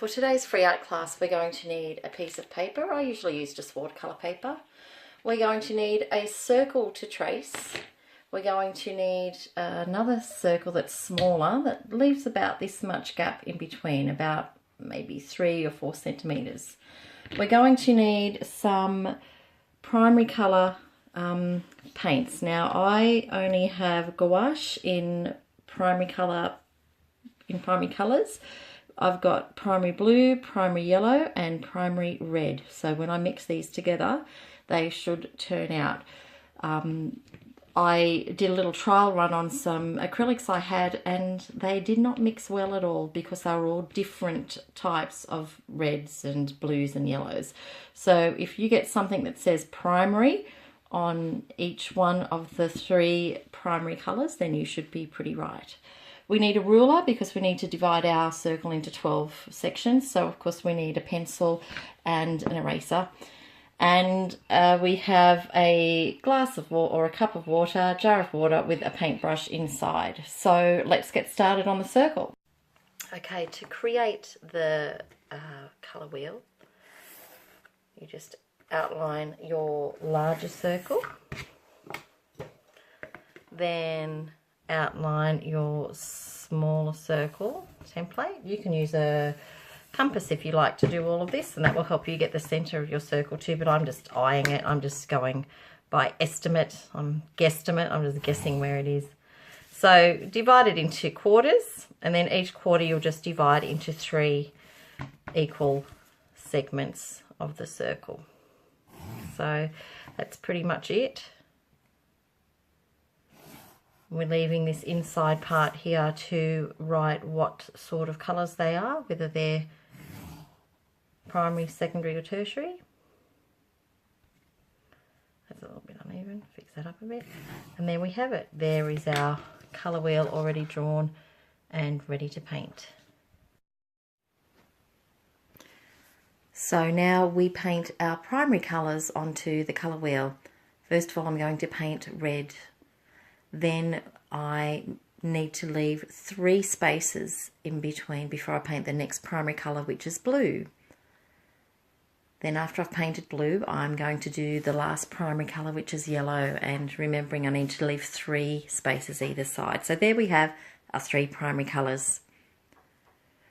For today's free art class, we're going to need a piece of paper. I usually use just watercolour paper. We're going to need a circle to trace. We're going to need another circle that's smaller, that leaves about this much gap in between, about maybe 3 or 4 centimetres. We're going to need some primary colour paints. Now I only have gouache in primary colours. I've got primary blue, primary yellow and primary red. So when I mix these together, they should turn out. I did a little trial run on some acrylics I had, and they did not mix well at all because they were all different types of reds and blues and yellows. So if you get something that says primary on each one of the 3 primary colours, then you should be pretty right. We need a ruler because we need to divide our circle into 12 sections. So of course we need a pencil and an eraser. And we have a glass of water or a cup of water, jar of water with a paintbrush inside. So let's get started on the circle. Okay, to create the colour wheel, you just outline your larger circle, then outline your smaller circle template. You can use a compass if you like to do all of this, and that will help you get the center of your circle too, but I'm just eyeing it. I'm just going by estimate. I'm just guessing where it is. So divide it into quarters, and then each quarter you'll just divide into 3 equal segments of the circle. So that's pretty much it. We're leaving this inside part here to write what sort of colours they are, whether they're primary, secondary or tertiary. That's a little bit uneven, fix that up a bit. And there we have it. There is our colour wheel already drawn and ready to paint. So now we paint our primary colours onto the colour wheel. First of all, I'm going to paint red. Then I need to leave 3 spaces in between before I paint the next primary colour, which is blue. Then after I've painted blue, I'm going to do the last primary colour, which is yellow, and remembering I need to leave 3 spaces either side. So there we have our 3 primary colours.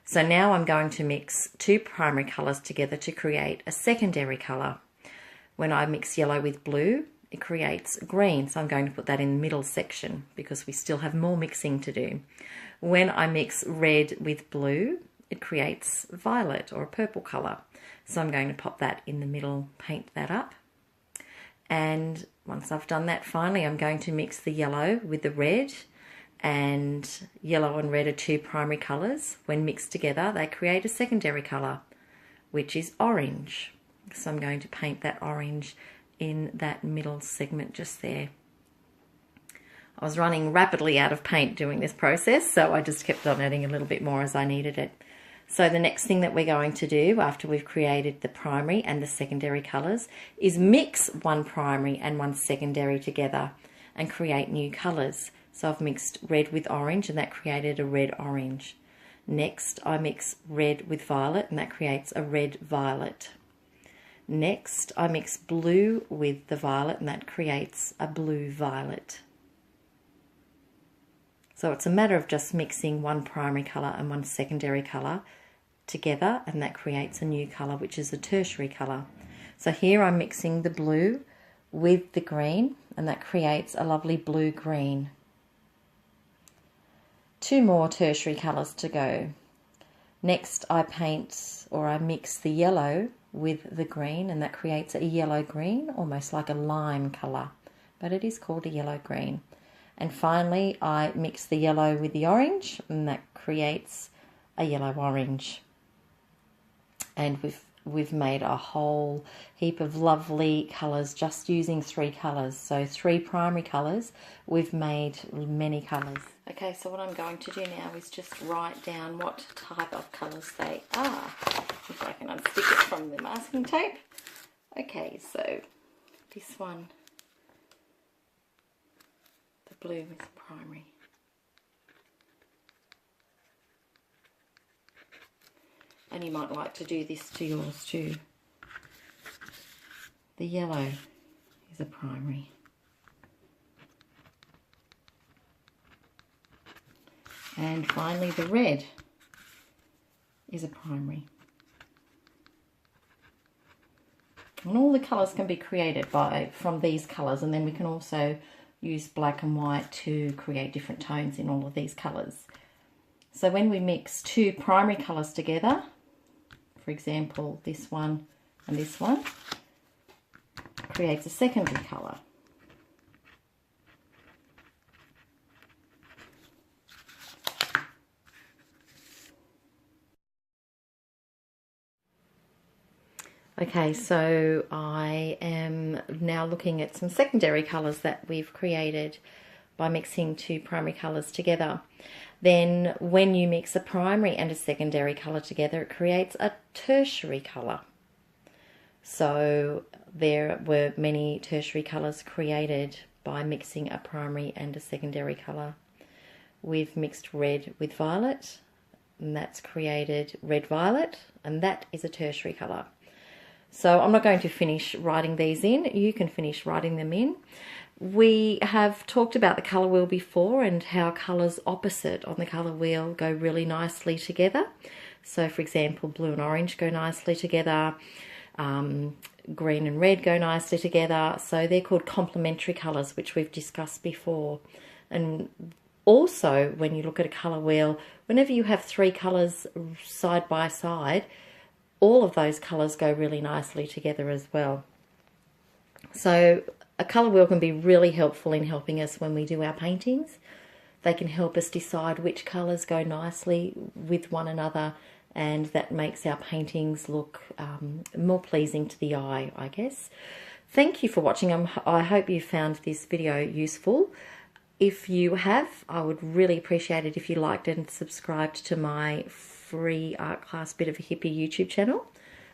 So now I'm going to mix 2 primary colours together to create a secondary colour. When I mix yellow with blue, it creates green, so I'm going to put that in the middle section because we still have more mixing to do. When I mix red with blue, it creates violet or a purple colour. So I'm going to pop that in the middle, paint that up. And once I've done that, finally I'm going to mix the yellow with the red, and yellow and red are 2 primary colours. When mixed together, they create a secondary colour, which is orange. So I'm going to paint that orange in that middle segment just there. I was running rapidly out of paint doing this process, so I just kept on adding a little bit more as I needed it. So the next thing that we're going to do after we've created the primary and the secondary colours is mix 1 primary and 1 secondary together and create new colours. So I've mixed red with orange, and that created a red-orange. Next I mix red with violet, and that creates a red-violet. Next, I mix blue with the violet, and that creates a blue-violet. So it's a matter of just mixing 1 primary colour and 1 secondary colour together, and that creates a new colour, which is a tertiary colour. So here I'm mixing the blue with the green, and that creates a lovely blue-green. 2 more tertiary colours to go. Next I mix the yellow with the green, and that creates a yellow-green, almost like a lime colour, but it is called a yellow-green. And finally I mix the yellow with the orange, and that creates a yellow-orange. And we've made a whole heap of lovely colours just using 3 colours. So 3 primary colours, we've made many colours. Okay, so what I'm going to do now is just write down what type of colours they are. If I can unstick it from the masking tape. Okay, so this one, the blue is primary. And you might like to do this to yours too. The yellow is a primary. And finally the red is a primary. And all the colours can be created from these colours, and then we can also use black and white to create different tones in all of these colours. So when we mix two primary colours together, for example this one and this one, creates a secondary colour. Okay, so I am now looking at some secondary colours that we've created by mixing two primary colours together. Then when you mix a primary and a secondary colour together, it creates a tertiary colour. So there were many tertiary colours created by mixing a primary and a secondary colour. We've mixed red with violet, and that's created red-violet, and that is a tertiary colour. So I'm not going to finish writing these in. You can finish writing them in. We have talked about the colour wheel before and how colours opposite on the colour wheel go really nicely together. So for example, blue and orange go nicely together. Green and red go nicely together. So they're called complementary colours, which we've discussed before. And also, when you look at a colour wheel, whenever you have three colours side by side, all of those colours go really nicely together as well. So a colour wheel can be really helpful in helping us when we do our paintings. They can help us decide which colours go nicely with one another, and that makes our paintings look more pleasing to the eye, I guess. Thank you for watching. I hope you found this video useful. If you have, I would really appreciate it if you liked it and subscribed to my free art class Bit of a Hippie YouTube channel.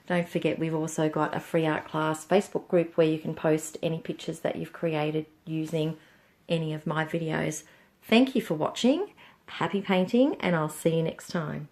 Don't forget, we've also got a free art class Facebook group where you can post any pictures that you've created using any of my videos. Thank you for watching. Happy painting, and I'll see you next time.